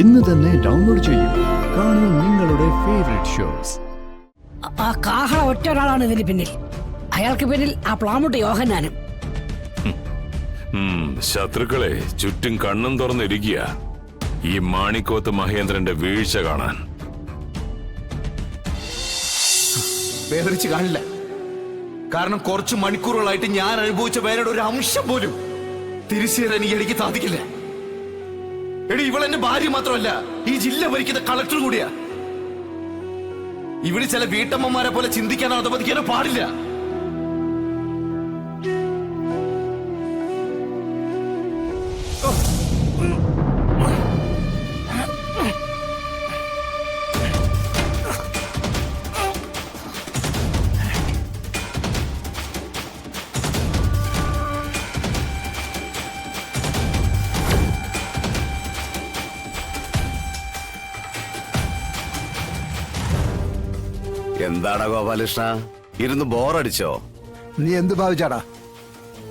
ഇന്ന് തന്നെ ഡൗൺലോഡ് ചെയ്യൂ. കാണൂ നിങ്ങളുടെ ഫേവറേറ്റ് ഷോസ്. ആ കാഹള ഒറ്റ ഒരാളാണ് ഇതിന് പിന്നിൽ. അയാൾക്ക് പിന്നിൽ ആ പ്ലാമുട്ട് യോഹന്നാനും. ശത്രുക്കളെ ചുറ്റും കണ്ണും തുറന്നിരിക്കുക ഈ മാണിക്കോത്ത് മഹേന്ദ്രന്റെ വീഴ്ച കാണാൻ. വേദനിച്ച് കാണില്ല. കാരണം കുറച്ച് മണിക്കൂറുകളായിട്ട് ഞാൻ അനുഭവിച്ച വേദനയുടെ ഒരു അംശം പോലും തിരിച്ചു തരാൻ എനിക്ക് സാധിക്കില്ല. എടി, ഇവളെന്റെ ഭാര്യ മാത്രമല്ല, ഈ ജില്ല ഭരിക്കുന്ന കളക്ടർ കൂടിയാ. ഇവിടെ ചില വീട്ടമ്മമാരെ പോലെ ചിന്തിക്കാനോ അധപതിക്കാനോ പാടില്ല. എന്താടാ ഗോപാലകൃഷ്ണ, ഇരുന്ന് ബോറടിച്ചോ? നീ എന്ത് ഭാവിച്ചാടാ?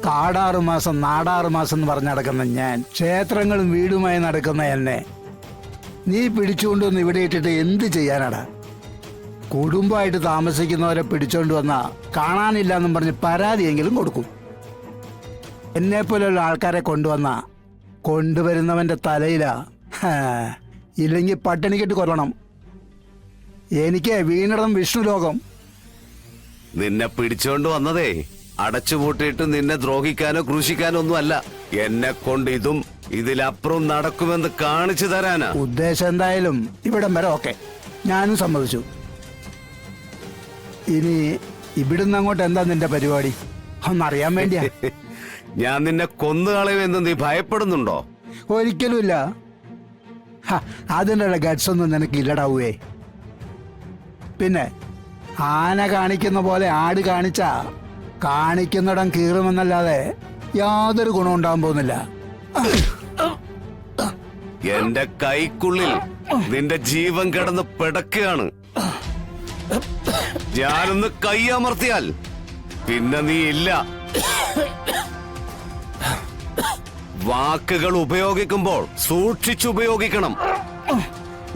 കാടാറു മാസം നാടാറു മാസം എന്ന് പറഞ്ഞ് നടക്കുന്ന ഞാൻ, ക്ഷേത്രങ്ങളും വീടുമായി നടക്കുന്ന എന്നെ നീ പിടിച്ചുകൊണ്ടുവന്ന് ഇവിടെ ഇട്ടിട്ട് എന്ത് ചെയ്യാനാടാ? കുടുംബമായിട്ട് താമസിക്കുന്നവരെ പിടിച്ചോണ്ട് വന്ന കാണാനില്ല എന്നും പറഞ്ഞ് പരാതിയെങ്കിലും കൊടുക്കും. എന്നെപ്പോലുള്ള ആൾക്കാരെ കൊണ്ടുവരുന്നവന്റെ തലയിലാ, ഇല്ലെങ്കിൽ പട്ടിണിക്കിട്ട് കൊല്ലണം. എനിക്ക് വീണിടം വിഷ്ണു ലോകം. നിന്നെ പിടിച്ചോണ്ട് വന്നതേ അടച്ചുപൂട്ടിയിട്ട് നിന്നെ ദ്രോഹിക്കാനോ ക്രൂശിക്കാനോ ഒന്നും അല്ല. എന്നെ കൊണ്ട് ഇതും ഇതിലപ്പുറം നടക്കുമെന്ന് കാണിച്ചു തരാനാ. ഉദ്ദേശം എന്തായാലും ഇവിടം വരെ ഓക്കെ, ഞാനും സമ്മതിച്ചു. ഇനി ഇവിടുന്ന് അങ്ങോട്ട് എന്താ നിന്റെ പരിപാടി ഒന്നറിയാൻ വേണ്ടിയാ. ഞാൻ നിന്നെ കൊന്നുകളയുമെന്ന് നീ ഭയപ്പെടുന്നുണ്ടോ? ഒരിക്കലുമില്ല. അതിനുള്ള ഗട്സ് ഒന്നും നിനക്ക് ഇല്ലടാവേ. പിന്നെ ആന കാണിക്കുന്ന പോലെ ആട് കാണിക്കുന്നിടം കീറുമെന്നല്ലാതെ യാതൊരു ഗുണം ഉണ്ടാകാൻ പോകുന്നില്ല. എന്റെ കൈക്കുള്ളിൽ നിന്റെ ജീവൻ കിടന്ന് പിടക്കുകയാണ്. ഞാനൊന്ന് കൈയമർത്തിയാൽ പിന്നെ നീ ഇല്ല. വാക്കുകൾ ഉപയോഗിക്കുമ്പോൾ സൂക്ഷിച്ചുപയോഗിക്കണം.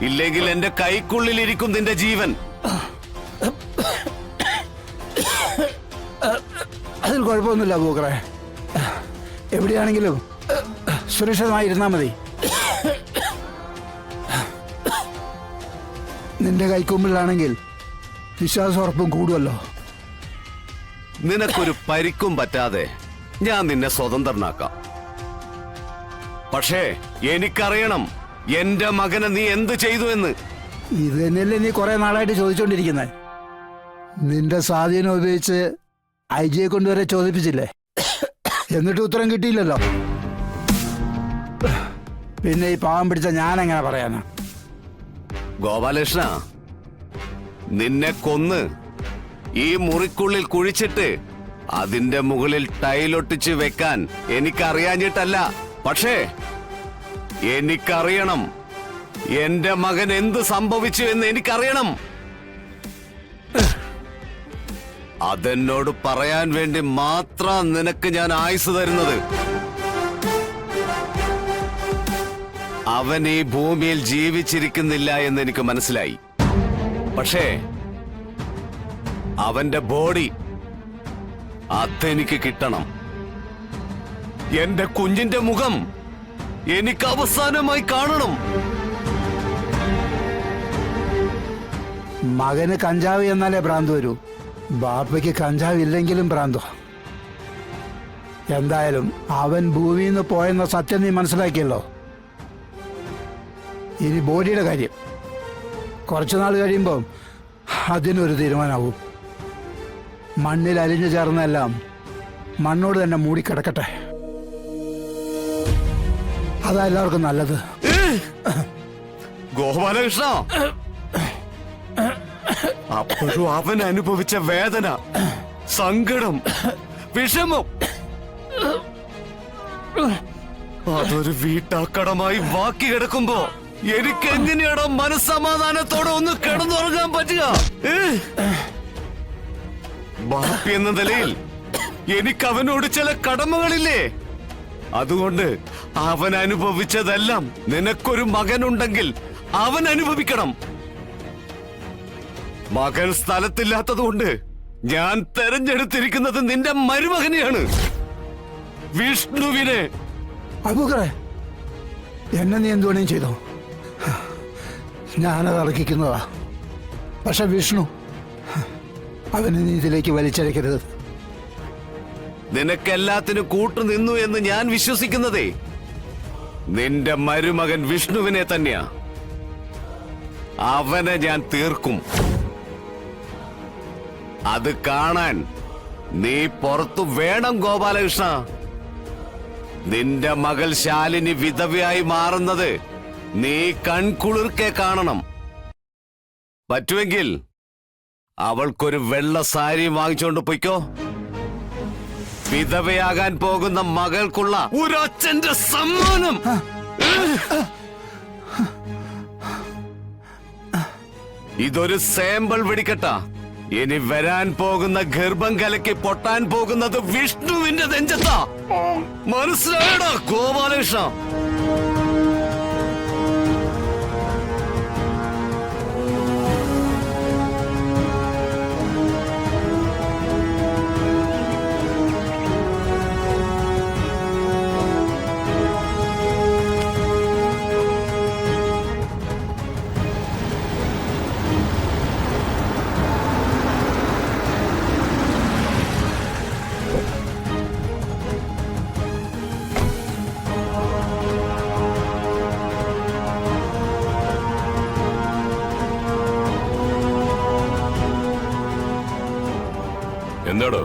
ഇല്ലെങ്കിൽ എന്റെ കൈക്കുള്ളിൽ ഇരിക്കും നിന്റെ ജീവൻ. അതിൽ കുഴപ്പമൊന്നുമില്ല പൂക്കറെ. എവിടെയാണെങ്കിലും സുരക്ഷിതമായി ഇരുന്നാ മതി. നിന്റെ കൈക്കൊമ്പിലാണെങ്കിൽ വിശ്വാസം ഉറപ്പും കൂടുമല്ലോ. നിനക്കൊരു പരിക്കും പറ്റാതെ ഞാൻ നിന്നെ സ്വതന്ത്രനാക്കാം. പക്ഷേ എനിക്കറിയണം എന്റെ മകനെ നീ എന്ത് ചെയ്തു എന്ന്. ഇത് തന്നെയല്ലേ നീ കുറെ നാളായിട്ട് ചോദിച്ചോണ്ടിരിക്കുന്നത്? നിന്റെ സ്വാധീനം ഉപയോഗിച്ച് ഐജിയെ കൊണ്ടുവരെ ചോദിപ്പിച്ചില്ലേ? എന്നിട്ട് ഉത്തരം കിട്ടിയില്ലല്ലോ. പിന്നെ ഈ പാവം പിടിച്ച ഞാൻ എങ്ങനെ പറയാനാ? ഗോപാലകൃഷ്ണ, നിന്നെ കൊന്ന് ഈ മുറിക്കുള്ളിൽ കുഴിച്ചിട്ട് അതിന്റെ മുകളിൽ ടൈലൊട്ടിച്ച് വെക്കാൻ എനിക്കറിയാഞ്ഞിട്ടല്ല. പക്ഷേ എനിക്കറിയണം എന്റെ മകൻ എന്ത് സംഭവിച്ചു എന്ന് എനിക്കറിയണം. അതെന്നോട് പറയാൻ വേണ്ടി മാത്രം നിനക്ക് ഞാൻ ആയുസ് തരുന്നത്. അവൻ ഈ ഭൂമിയിൽ ജീവിച്ചിരിക്കുന്നില്ല എന്ന് എനിക്ക് മനസ്സിലായി. പക്ഷേ അവന്റെ ബോഡി അതെനിക്ക് കിട്ടണം. എന്റെ കുഞ്ഞിന്റെ മുഖം എനിക്ക് അവസാനമായി കാണണം. മകന് കഞ്ചാവ് എന്നാലേ ഭ്രാന്ത് വരൂ. ബാപ്പയ്ക്ക് കഞ്ചാവ് ഇല്ലെങ്കിലും ഭ്രാന്തോ. എന്തായാലും അവൻ ഭൂമിയിൽ നിന്ന് പോയെന്ന സത്യം നീ മനസ്സിലാക്കിയല്ലോ. ഇനി ബോഡിയുടെ കാര്യം കുറച്ചുനാൾ കഴിയുമ്പോൾ അതിനൊരു തീരുമാനമാവും. മണ്ണിൽ അലിഞ്ഞു ചേർന്നെല്ലാം മണ്ണോട് തന്നെ മൂടിക്കിടക്കട്ടെ. അതാ എല്ലാവർക്കും നല്ലത്. ഗോപാലകൃഷ്ണ, അപ്പോഴും അവൻ അനുഭവിച്ച വേദന, സങ്കടം, വിഷമം അതൊരു വീട്ടാക്കടമായി ബാക്കി കിടക്കുമ്പോ എനിക്ക് എങ്ങനെയാണോ മനസ്സമാധാനത്തോടെ ഒന്ന് കിടന്നുറങ്ങാൻ പറ്റുക? ബാപ്പി എന്ന നിലയിൽ എനിക്ക് അവനോട് ചില കടമകളില്ലേ? അതുകൊണ്ട് അവൻ അനുഭവിച്ചതെല്ലാം നിനക്കൊരു മകനുണ്ടെങ്കിൽ അവൻ അനുഭവിക്കണം. മകൻ സ്ഥലത്തില്ലാത്തതുകൊണ്ട് ഞാൻ തെരഞ്ഞെടുത്തിരിക്കുന്നത് നിന്റെ മരുമകനെയാണ്, വിഷ്ണുവിനെ. അബൂക്കറെ, എന്നെ നീ എന്ത് വേണേലും ചെയ്തോ, ഞാനത് അർഹിക്കുന്നതാ. പക്ഷെ വിഷ്ണു, അവനെ നീ ഇതിലേക്ക് വലിച്ചഴക്കരുത്. നിനക്കെല്ലാത്തിനും കൂട്ടുനിന്നു എന്ന് ഞാൻ വിശ്വസിക്കുന്നതേ നിന്റെ മരുമകൻ വിഷ്ണുവിനെ തന്നെയാ. അവനെ ഞാൻ തീർക്കും. അത് കാണാൻ നീ പുറത്തു വേണം ഗോപാലകൃഷ്ണ. നിന്റെ മകൾ ശാലിനി വിധവയായി മാറുന്നത് നീ കൺകുളിർക്കെ കാണണം. പറ്റുമെങ്കിൽ അവൾക്കൊരു വെള്ള സാരി വാങ്ങിച്ചോണ്ട് പൊയ്ക്കോ. വിധവയാകാൻ പോകുന്ന മകൾക്കുള്ള ഒരു അച്ഛന്റെ സമ്മാനം. ഇതൊരു സാമ്പിൾ വെടിക്കെട്ടാ. ഇനി വരാൻ പോകുന്ന ഗർഭം കലക്കി പൊട്ടാൻ പോകുന്നത് വിഷ്ണുവിന്റെ നെഞ്ചത്താ. മനസ്സിലായടാ ഗോപാലകൃഷ്ണ? എന്താടോ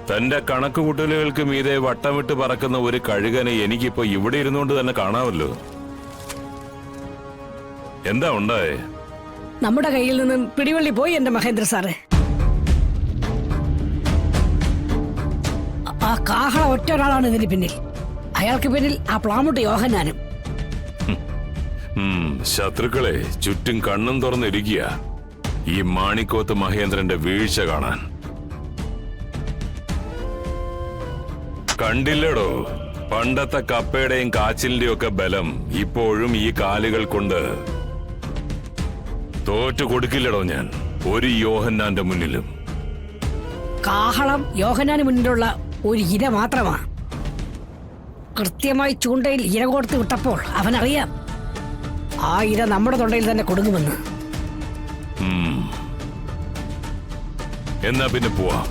തന്റെ കണക്കുകൂട്ടലുകൾക്ക് മീതെ വട്ടമിട്ട് പറക്കുന്ന ഒരു കഴുകനെ എനിക്കിപ്പോ ഇവിടെ ഇരുന്നുകൊണ്ട് തന്നെ കാണാമല്ലോ. എന്താ ഉണ്ടായേ? നമ്മുടെ കയ്യിൽ നിന്നും പിടിവള്ളി പോയി എന്റെ മഹേന്ദ്ര സാറ്. ആ കാഹള ഒറ്റ ഒരാളാണ് ഇതിന് പിന്നിൽ. അയാൾക്ക് പിന്നിൽ ആ പ്ലാമുട്ട് യോഹന്നാനും. ശത്രുക്കളെ ചുറ്റും കണ്ണും തുറന്നിരിക്കുക ഈ മാണിക്കോത്ത് മഹേന്ദ്രന്റെ വീഴ്ച കാണാൻ. കണ്ടില്ലടോ പണ്ടത്തെ കപ്പയുടെയും കാച്ചിലിന്റെയും ഒക്കെ ബലം ഇപ്പോഴും ഈ കാലുകൾ കൊണ്ട് തോറ്റു കൊടുക്കില്ലടോ ഞാൻ ഒരു യോഹന്നാന്റെ മുന്നിലും. കാഹളം യോഹന്നാന് മുന്നിലുള്ള ഒരു ഇര മാത്രമാ. കൃത്യമായി ചൂണ്ടയിൽ ഇര കോർത്ത് വിട്ടപ്പോൾ അവനറിയാം ആ ഇര നമ്മുടെ തൊണ്ടയിൽ തന്നെ കൊടുക്കുമെന്ന്. എന്നാ പിന്നെ പോവാം.